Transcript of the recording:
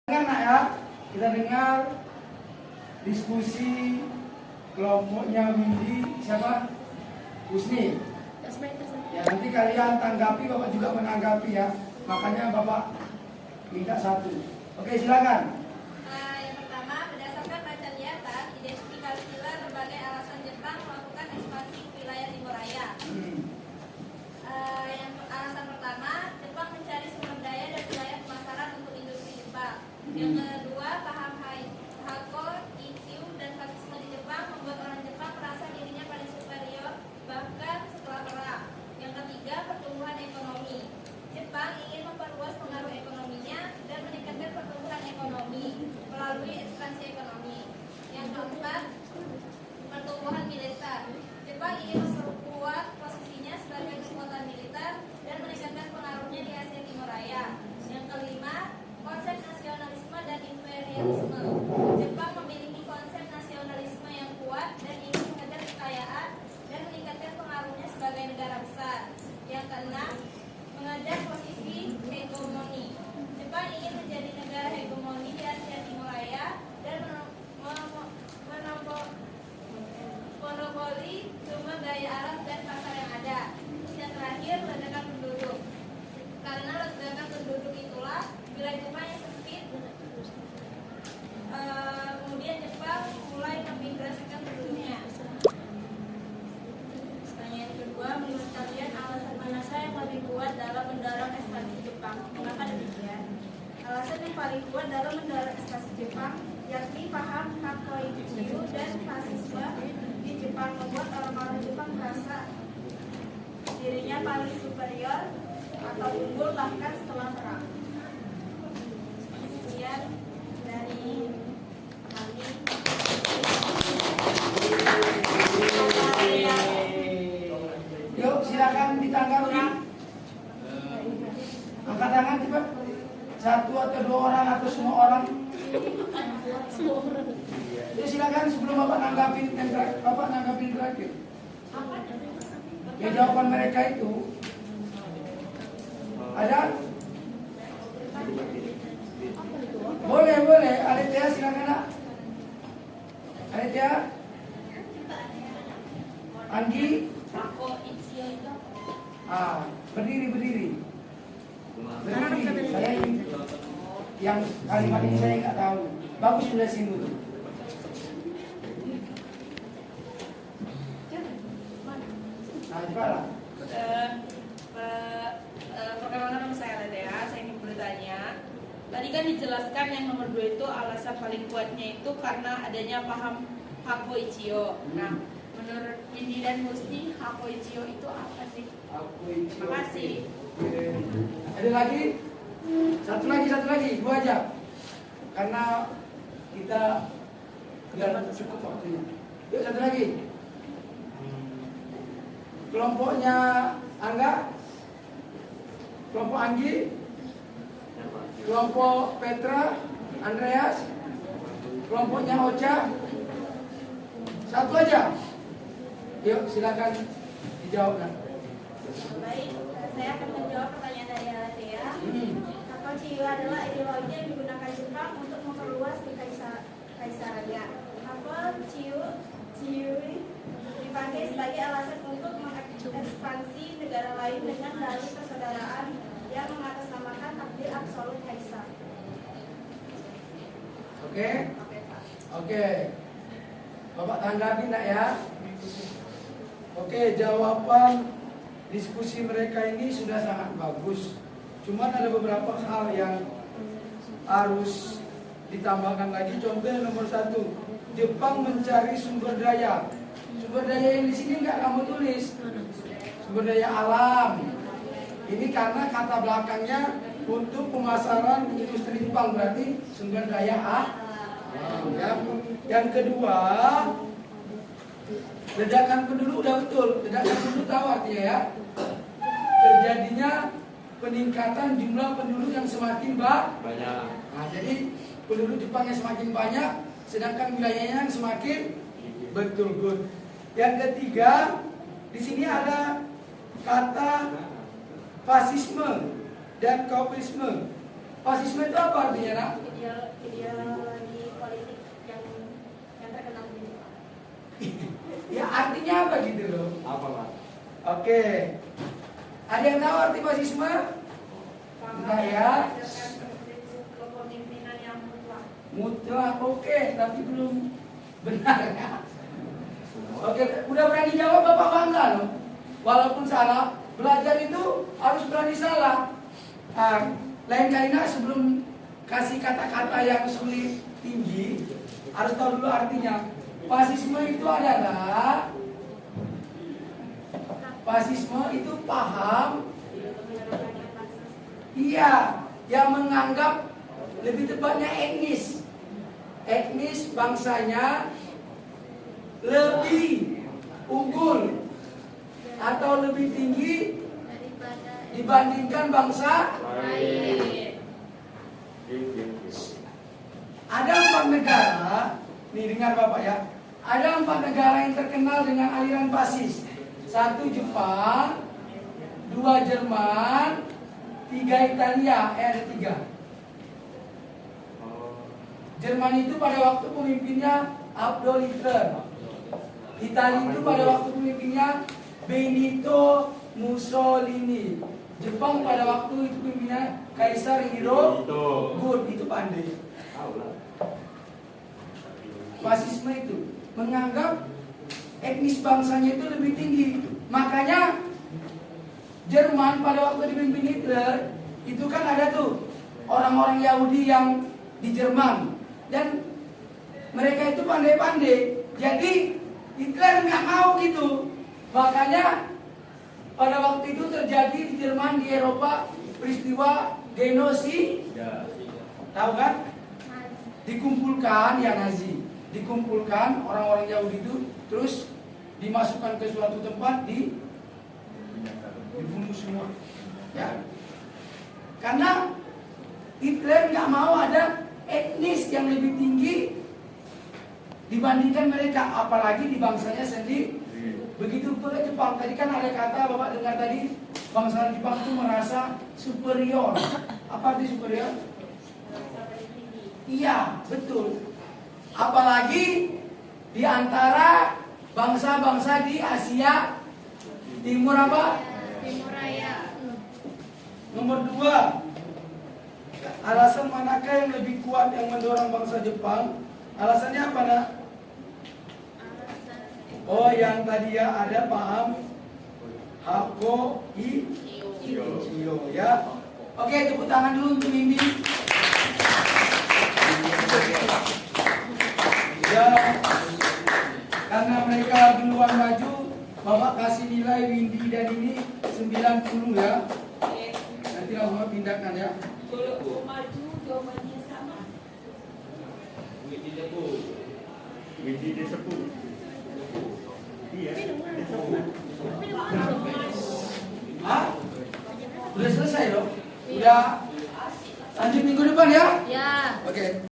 Nak ya, kita dengar diskusi kelompoknya Windy siapa? Husni. Ya nanti kalian tanggapi, Bapak juga menanggapi ya. Makanya Bapak minta satu. Oke, silakan. Yang pertama, berdasarkan bacaan di atas, identifikasilah berbagai alasan Jepang melakukan ekspansi ke wilayah Timur Raya. Yang alasan pertama, Jepang mencari sumber daya dan wilayah pemasaran untuk industri Jepang. Yang kedua, paham Hako, Ichiu, dan fasisme di Jepang membuat orang Jepang merasa dirinya paling superior bahkan setelah perang. Yang ketiga, pertumbuhan ekonomi. Jepang ingin memperluas pengaruh ekonominya dan meningkatkan pertumbuhan ekonomi melalui ekspansi ekonomi. Yang keempat, pertumbuhan militer. Jepang ingin memperkuat posisinya sebagai kekuatan militer dan meningkatkan pengaruhnya di Asia Timur Raya. Yang kelima, konsep nasionalisme dan imperialisme. Jepang memiliki konsep nasionalisme yang kuat dan ingin mengejar kekayaan dan meningkatkan pengaruhnya sebagai negara besar. Yang keenam, mengejar posisi hegemoni. Jepang ingin menjadi negara hegemoni di Asia Timur Raya dan monopoli sumber daya alam dan pasar yang ada. Yang terakhir, ledakan penduduk. Karena ledakan penduduk itulah wilayah Jepang yang sempit. Kemudian Jepang mulai memigrasikan penduduknya. Pertanyaan kedua, menurut kalian alasan mana yang lebih kuat dalam mendorong ekspansi Jepang? Mengapa demikian? Alasan yang paling kuat dalam mendorong ekspansi Jepang yakni paham Hakoichiu dan fasisme di Jepang membuat orang-orang Jepang merasa dirinya paling superior atau unggul bahkan setelah perang. Kemudian dari kami Yuk silakan ditanggapi. Angkat tangan coba. Satu atau dua orang atau semua orang. Ya silakan sebelum Bapak nanggapin terakhir. Ya jawaban mereka itu ada? Boleh. Alitia silakan nak. Alitia. Anggi. Berdiri. Saya yang kalimat ini saya nggak tahu. Bagus sudah sini dulu. Nah, coba. Perkenalkan nama saya Ledea. Saya ingin bertanya. Tadi kan dijelaskan yang nomor 2 itu alasan paling kuatnya itu karena adanya paham Hakoichiyo. Nah, menurut Windy dan Husni, Hakoichiyo itu apa sih? Terima kasih. Ada lagi? Satu lagi, 2 aja. Karena kita tidak cukup waktunya. Yuk satu lagi. Kelompoknya Angga, kelompok Anggi, kelompok Petra, Andreas, kelompoknya Ocha. Satu aja. Yuk silakan dijawab. baik, saya akan menjawab pertanyaan dari Alatea. Hakoichiu adalah ideologi yang digunakan Jepang untuk memperluas kekaisarannya. Hakoichiu dipakai sebagai alasan untuk mengekspansi negara lain dengan dalih persaudaraan yang mengatasnamakan takdir absolut kaisar. Oke. Bapak tanggapi nak ya. Oke, jawaban diskusi mereka ini sudah sangat bagus. Cuman ada beberapa hal yang harus ditambahkan lagi. Contoh nomor 1, Jepang mencari sumber daya. Sumber daya yang di sini nggak kamu tulis. Sumber daya alam. Ini karena kata belakangnya untuk pemasaran industri Jepang, berarti sumber daya alam. Yang kedua, ledakan penduduk udah betul. Ledakan penduduk tahu artinya ya. Terjadinya peningkatan jumlah penduduk yang semakin banyak. Nah, jadi penduduk Jepang yang semakin banyak, sedangkan wilayahnya yang semakin betul. Yang ketiga, di sini ada kata fasisme dan komunisme. Fasisme itu apa artinya, nak? Ideologi politik yang terkenal di Jepang. Ya artinya apa gitu loh? Apa Pak? Oke. Ada yang tahu arti fasisme? Enggak ya? Berdasarkan prinsip kepemimpinan yang mutlak. Mutlak, oke, tapi belum benar ya. Oke, udah berani jawab Bapak bangga loh. Walaupun salah, belajar itu harus berani salah. Nah, lain kali nak sebelum kasih kata-kata yang sulit tinggi, harus tahu dulu artinya. Fasisme itu adalah itu paham, iya, yang menganggap lebih tepatnya etnis bangsanya lebih unggul atau lebih tinggi dibandingkan bangsa Lain. Ada 4 negara, nih dengar Bapak ya. Ada 4 negara yang terkenal dengan aliran fasis. 1 Jepang, 2 Jerman, 3 Italia, ada 3. Jerman itu pada waktu pemimpinnya Adolf Hitler. Italia itu pada waktu pemimpinnya Benito Mussolini. Jepang pada waktu itu pemimpinnya Kaisar Hirohito. Itu pandai. Fasisme itu menganggap etnis bangsanya itu lebih tinggi. Makanya Jerman pada waktu dipimpin Hitler itu kan ada tuh orang-orang Yahudi yang di Jerman dan mereka itu pandai-pandai. Jadi Hitler nggak mau gitu. Makanya pada waktu itu terjadi di Jerman, di Eropa, peristiwa genosida. Tahu kan? Dikumpulkan ya Nazi. Dikumpulkan orang-orang Yahudi itu terus dimasukkan ke suatu tempat dibunuh semua. Ya. Karena Hitler nggak mau ada etnis yang lebih tinggi dibandingkan mereka, apalagi di bangsanya sendiri. Begitu pula Jepang. Tadi kan ada kata Bapak dengar tadi, bangsa Jepang itu merasa superior. Apa arti superior? Iya, betul. Apalagi di antara bangsa-bangsa di Asia Timur apa? Timur Raya. Nomor 2. Alasan manakah yang lebih kuat yang mendorong bangsa Jepang? Alasannya apa, nak? Oh, yang tadi ya ada paham Hako Ichio ya. Oke, tepuk tangan dulu untuk Windy. Ya, karena mereka duluan maju, Bapak kasih nilai Windy dan ini 90 ya. Nanti langsung pindahkan ya. Kalau maju jawabannya sama. Windy disebut. Iya. Hah? Udah selesai loh? Udah lanjut minggu depan ya? Ya. Oke.